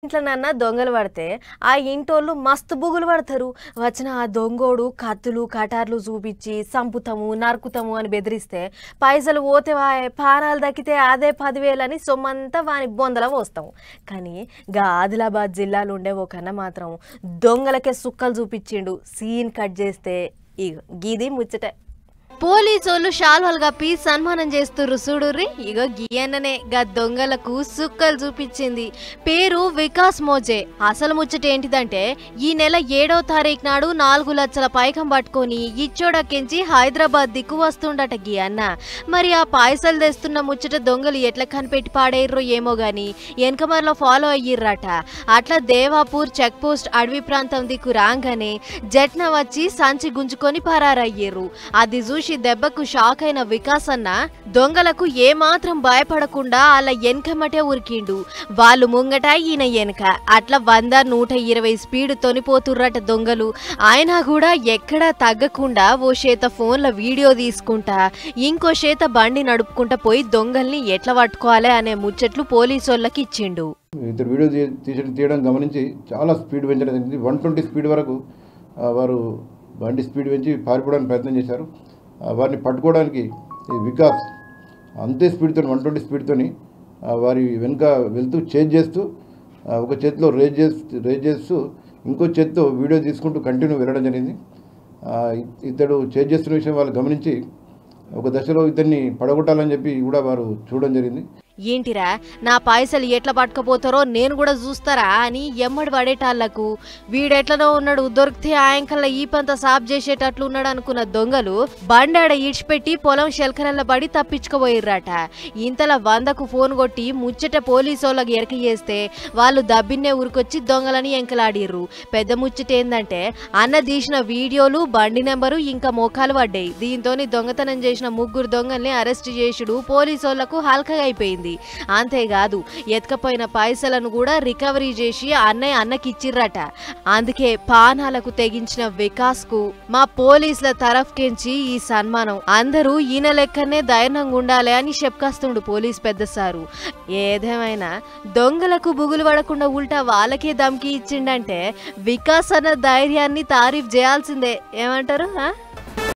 ఇంట్లోనన్నా దొంగలు పడితే ఆ ఇంటోళ్ళు మస్తు బుగులు పడతారు. వచ్చిన ఆ దొంగోడు కత్తులు కటార్లు చూపించి సంపుతాము నరుకుతాము అని బెదిరిస్తే పైసలు పోతే పానాలు దక్కితే అదే 10,000 అని సొమ్మంతా వాని బొందల పోస్తాము. కానీ గా ఆదిలాబాద్ జిల్లాలో ఉండే ఒకన్న మాత్రం దొంగలకే సుక్కలు చూపించిండు. సీన్ కట్ చేస్తే గిది ముచ్చట. పోలీసోళ్ళు శాల్వాలు కప్పి సన్మానం చేస్తుర్రు చూడుర్రి. ఇగో గియన్ననే గా దొంగలకు సుక్కలు చూపించింది. పేరు వికాస్ మోజే. అసలు ముచ్చట ఏంటిదంటే ఈ నెల 7వ తారీఖు నాడు 4 లక్షల పైకం పట్టుకొని ఇచ్చోడక్కించి హైదరాబాద్ దిక్కు వస్తుండట గియన్న. మరి ఆ పైసలు తెస్తున్న ముచ్చట దొంగలు ఎట్లా కనిపెట్టి పాడేర్రో ఏమో గాని వెనకమర్లో ఫాలో అయ్యిర్రట. అట్లా దేవాపూర్ చెక్ పోస్ట్ అడవి ప్రాంతం దిక్కు రాగానే జట్న వచ్చి సంచి గుంజుకొని పరారయ్యేరు. అది చూసి దెబ్బకు షాక్ అయిన వికాస్ అన్న దొంగలకు ఏమాత్రం భయపడకుండా అలా వెనకమటే ఉరికిండు. వాళ్ళు ముంగట ఈయన వెనక. అట్లా 100-120 స్పీడ్ తొనిపోతుర్రట దొంగలు. అయినా కూడా ఎక్కడా తగ్గకుండా ఓ చేత ఫోన్ల వీడియో తీసుకుంటా ఇంకో చేత బండి నడుపుకుంటా పోయి దొంగల్ని ఎట్లా పట్టుకోవాలి అనే ముచ్చట్లు పోలీసోళ్ళకి ఇచ్చిండు. ఇద్దరు వీడియో తీయడం గమనించి చాలా స్పీడ్ పెంచడం జరిగింది. 120 స్పీడ్ వరకు వారు బండి స్పీడ్ పెంచి పారిపోవడానికి ప్రయత్నం చేశారు. వారిని పట్టుకోవడానికి వికాస్ అంతే స్పీడ్తో 120 స్పీడ్తో వారి వెనుక వెళ్తూ చేజ్ చేస్తూ ఒక చేతిలో రేజ్ చేస్తూ ఇంకో చేతితో వీడియో తీసుకుంటూ కంటిన్యూ వెళ్ళడం జరిగింది. ఇతడు చేజ్ చేస్తున్న విషయం వాళ్ళు గమనించి ఒక దశలో ఇతన్ని పడగొట్టాలని చెప్పి కూడా వారు చూడడం జరిగింది. ఏంటిరా నా పైసలు ఎట్లా పట్టుకపోతారో నేను కూడా చూస్తారా అని ఎమ్మడి పడేటాళ్లకు వీడెట్లనో ఉన్నాడు దొరికితే ఆయంకల్లా ఈ పంత సాఫ్ చేసేటట్లు ఉన్నాడు అనుకున్న దొంగలు బండాడ ఈడ్చిపెట్టి పొలం శెల్కరల్ల పడి తప్పించుకుపోయిర్రట. ఇంతలా 100కు ఫోన్ కొట్టి ముచ్చట పోలీసోళ్ళకి ఎరక చేస్తే వాళ్ళు దబ్బిన్నే ఊరికొచ్చి దొంగలని ఎంకలాడిర్రు. పెద్ద ముచ్చట ఏందంటే అన్న తీసిన వీడియోలు బండి నెంబరు ఇంకా మోకాలు పడ్డాయి. దీంతోని దొంగతనం చేసిన 3 దొంగల్ని అరెస్ట్ చేసుడు పోలీసోళ్లకు హల్కగా అయిపోయింది. అంతేకాదు ఎత్తుకపోయిన పైసలను కూడా రికవరీ చేసి అన్నకిచ్చిర్రట. అందుకే పానాలకు తెగించిన వికాస్ కు మా పోలీసుల తరఫుకించి ఈ సన్మానం. అందరూ ఈయన లెక్కనే ధైర్యంగా ఉండాలి అని చెప్పుకొస్తుండు పోలీస్ పెద్ద సారు. ఏదేమైనా దొంగలకు బుగులు పడకుండా ఉల్టా వాళ్ళకే దమ్కి ఇచ్చిండంటే వికాస్ అన్న ధైర్యాన్ని తారీఫ్ చేయాల్సిందే. ఏమంటారు?